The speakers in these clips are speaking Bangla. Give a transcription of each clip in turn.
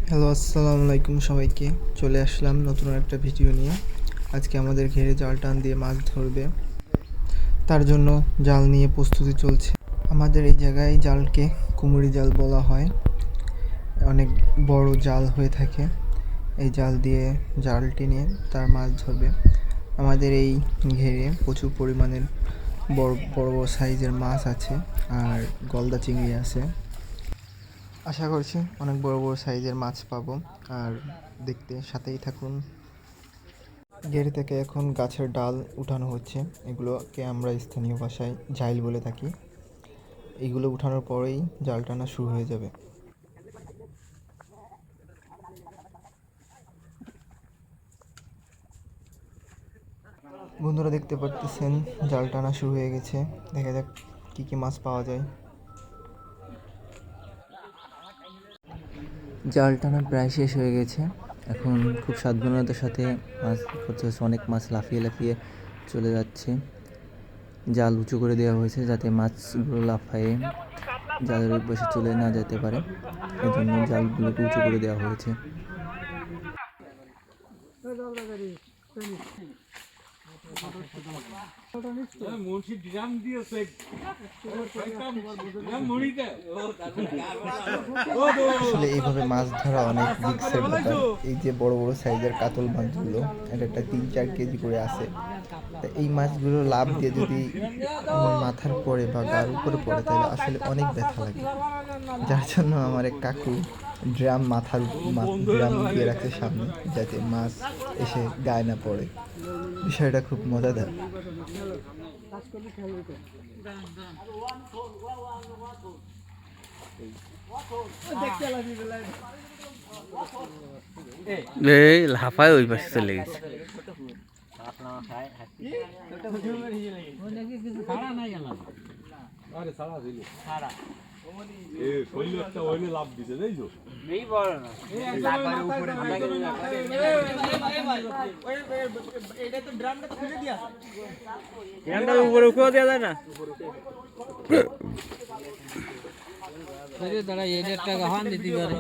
হ্যালো, আসসালামু আলাইকুম সবাইকে। চলে আসলাম নতুন একটা ভিডিও নিয়ে। আজকে আমাদের ঘেরে জাল টান দিয়ে মাছ ধরবে, তার জন্য জাল নিয়ে প্রস্তুতি চলছে। আমাদের এই জায়গায় জালকে কুমুরি জাল বলা হয়। অনেক বড় জাল হয়ে থাকে, এই জাল দিয়ে জাল টেনে তার মাছ ধরবে। আমাদের এই ঘেরে প্রচুর পরিমাণের বড় বড় সাইজের মাছ আছে আর গলদা চিংড়ি আছে। আশা করছি অনেক বড় বড় সাইজের মাছ পাবো, আর দেখতে সাথেই থাকুন। ঘেরে থেকে এখন গাছের ডাল উঠানো হচ্ছে, এগুলোকে আমরা স্থানীয় ভাষায় ঝাইল বলে থাকি। এইগুলো উঠানোর পরেই জাল টানা শুরু হয়ে যাবে। বন্ধুরা দেখতে পারতেছেন জাল টানা শুরু হয়ে গেছে। দেখা যাক কী কী মাছ পাওয়া যায়। জাল টানা প্রায় শেষ হয়ে গেছে। এখন খুব সাবধানতার সাথে মাছ ধরতে হচ্ছে। অনেক মাছ লাফিয়ে লাফিয়ে চলে যাচ্ছে। জাল উঁচু করে দেওয়া হয়েছে যাতে মাছগুলো লাফায়ে জালের ওই পাশে চলে না যেতে পারে, এই জন্য জালগুলোকে উঁচু করে দেওয়া হয়েছে। আসলে এইভাবে মাছ ধরা অনেক রিস্কের ব্যাপার। এই যে বড় বড় সাইজের কাতল মাছগুলো, এটা একটা 3-4 কেজি করে আছে। তা এই মাছগুলো লাফ দিয়ে যদি মাথার পরে বা গার উপরে পড়ে তাহলে আসলে অনেক ব্যথা লাগে। যার জন্য আমার এক কাকু ড্রাম ড্রাম দিয়ে রাখছে সামনে, যাতে মাছ এসে গায়ে না পড়ে। বিষয়টা খুব মজাদার। এই লাফায় ওই পাশে চলে গেছে। উপরে উঠেও দেওয়া যায় না। দাঁড়া এদের টাকা হান দিতে পারে।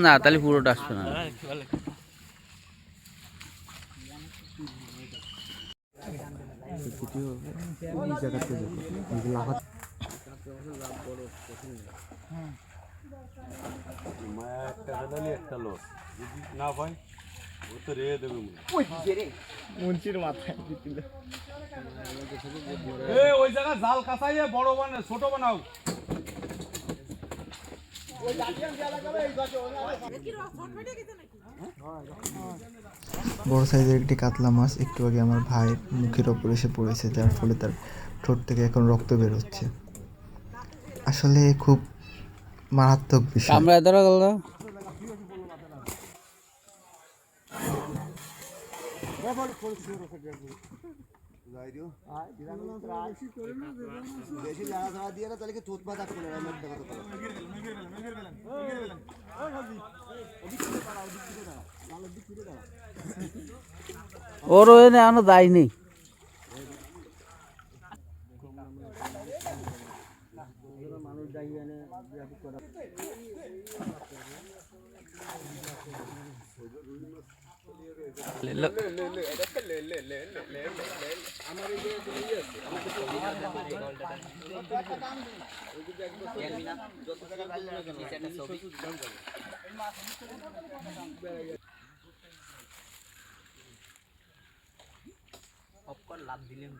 না তাহলে পুরোটা আসবে না। ওই জায়গা জাল কাঁচাইয়ে বড় বানাও, ছোট বানাও। বড় সাইজের একটি কাতলা মাছ একটু আগে আমার ভাইয়ের মুখের ওপর এসে পড়েছে, যার ফলে তার ঠোঁট থেকে এখন রক্ত বের হচ্ছে। আসলে খুব মারাত্মক বিষয়। ওর এখনো যায়নি। লাভ দিলেন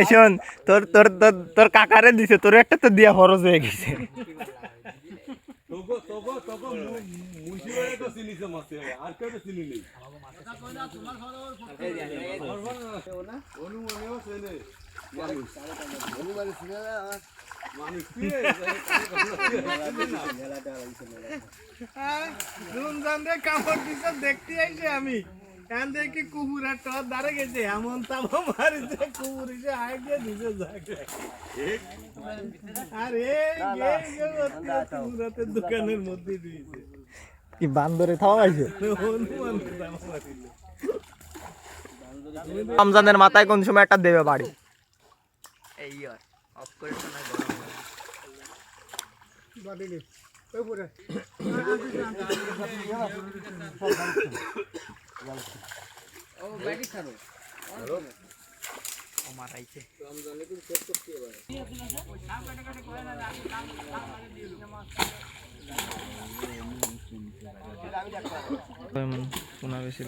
শোন, তোর তোর তোর তোর কাকারে দিছে, তোর একটা তো দিয়া খরচ হয়ে গেছে। আর কেউ চিনি নেই। কাপড় দিছে দেখতে আইছে আমি কান দেখি কুকুরা টর দাঁড়ে গেছে এমন তামা মারিছে কুকুর এসে আগে দিছে জায়গা আরে কুকুরাতে দোকানের মধ্যে দিয়েছে কি বান্দরে থাওয়া হয়েছে রমজানের মাথায় কোন সময় একটা দেবে বাড়ি এই অফ করে শোনা গেছিল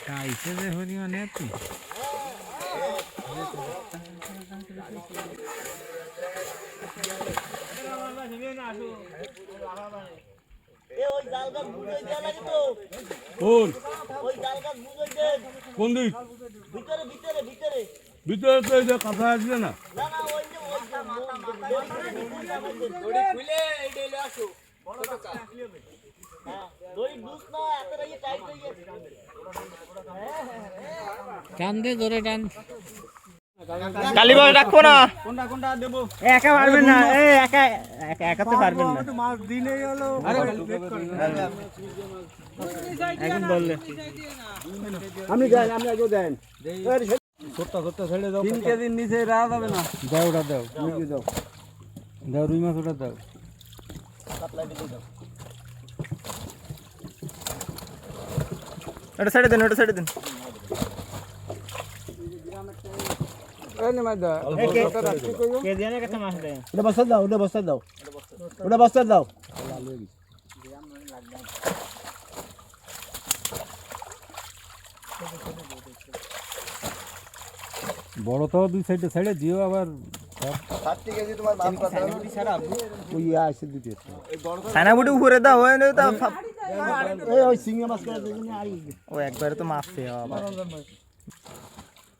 খাইছে যে হরি মানে আপনি কোন দিক ভিতরে তো এই যে কথা আসবে না টান দে ধরে টান কালি বল রাখবো না কোনটা কোনটা দেবো একা পারবেন না একা একাতে পারবেন না মাছ দিনেই হলো এখন বললে আপনি দেন আপনি আগে দেন ছোট্টা ছোট্টা ছেড়ে দাও 3 কেজির নিচে রাখা যাবে না দাও ওটা দাও মুরগি দাও দাও রুই মাছ ওটা দাও ওটা ছেড়ে দেন ওটা ছেড়ে দেন ওটা বস্তা দাও ওটা বস্তা দাও ওটা বস্তা দাও বড় তো দুই সাইডে ছেড়ে দিও আবার 60 কেজি তোমার মাছ পাতা ওই আসে দিতে ছানা বুটি উপরে দাও হয় না তা এই ওই সিঙ্গি মাছ করে দেখুন আই ও একবারে তো মারছে আবার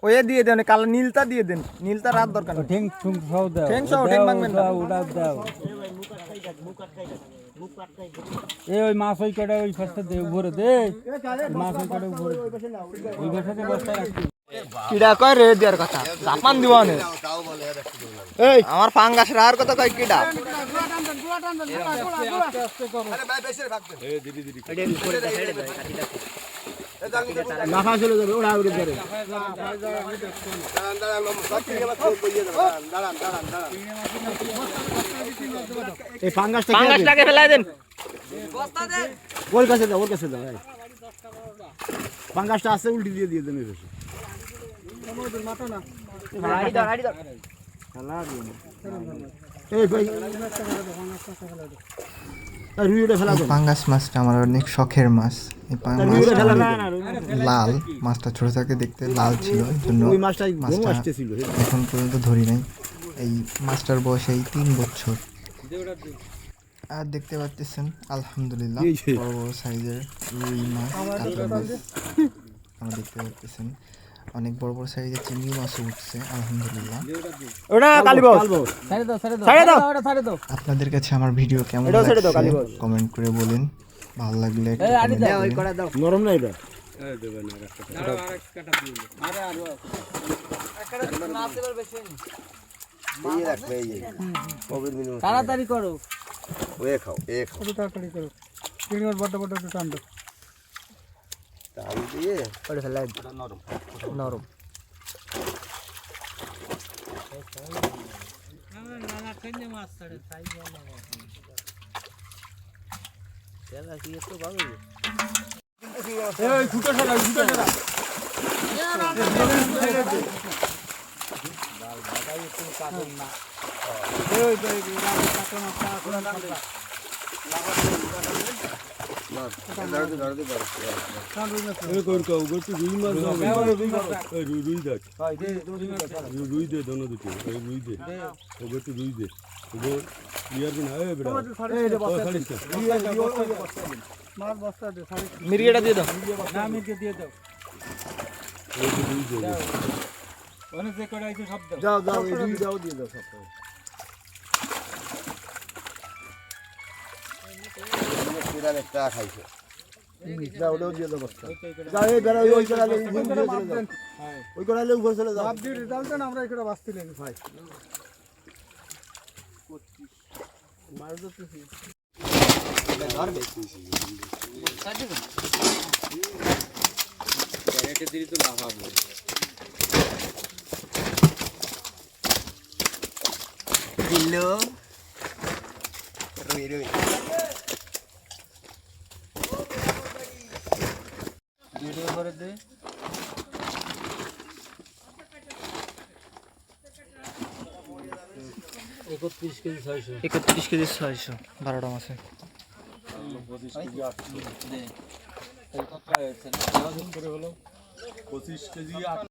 ওই দিয়ে দেন কালো নীলটা দিয়ে দেন নীলটা রাত দরকার নেই ঠেং ঠুং সব দাও ঠেং সহ ঠেং মাংবেন না ওটা দাও এই ওই মাছ ওই কটা ওই ফাস্টে দে উপরে দে মাছ ওই কটা উপরে ওই পাশে বস্তা রাখছি কিডা কয় রে দেয়ার কথা জাপান দিওয়ানে এই আমার ফাঙ্গাস রার কথা কয় কিডা লাফা চলে যাবে ওরা উড়ে ধরে এই ফাঙ্গাসটাকে ফেলাই দেন ওর কাছে দাও পাঙ্গাসটা আছে উল্টি দিয়ে দিয়ে দেন পাঙ্গাস মাছটা আমার অনেক শখের মাছ এই লাল মাছটা ছোট থেকে দেখতে লাল ছিল এই জন্য মাছটা এখন পর্যন্ত ধরি নাই এই মাছটার বয়স এই 3 বছর আর দেখতে পাচ্ছেন আলহামদুলিল্লাহ বড় বড় সাইজের রুই মাছ কাতলা মাছ আমরা দেখতে পাচ্ছেন অনেক বড় বড় সাইজের চিংড়ি মাছও উঠছে আলহামদুলিল্লাহ ওটা কালীবস ছেড়ে দাও আপনাদের কাছে আমার ভিডিও কেমন লাগছে কমেন্ট করে বলেন ভালো লাগলে নরম না এটা তাড়াতাড়ি করো তাড়াতাড়ি করো বড় বড় টান দাও ওটা ফেলাই নরম এই কোন কাউ গতি রুই মাছ দাও এই রুই দেখ রুই দে দোনো দুটো এই রুই দে ও গতি রুই দে ও ইয়ার দিন আয় বেটা মির্গেটা দিয়ে দাও না মির্গে দিয়ে দাও এই রুই দে অনেক যে কটা আছে সব দাও যাও যাও এই দুই যাও দিয়ে দাও সব যাও ওটাও দিয়ে দাও বস্তা যাও এই বেড়া ওই করালে ওই করালে উপর চলে যাও আপনি রেজাল্ট দেন আমরা এখানে বাঁচতে লাগি ভাই দিলো রুই রুই ভিডিও করে দে 31 কেজি 600 31 কেজি 600 12টা মাছে পঁচিশ কেজি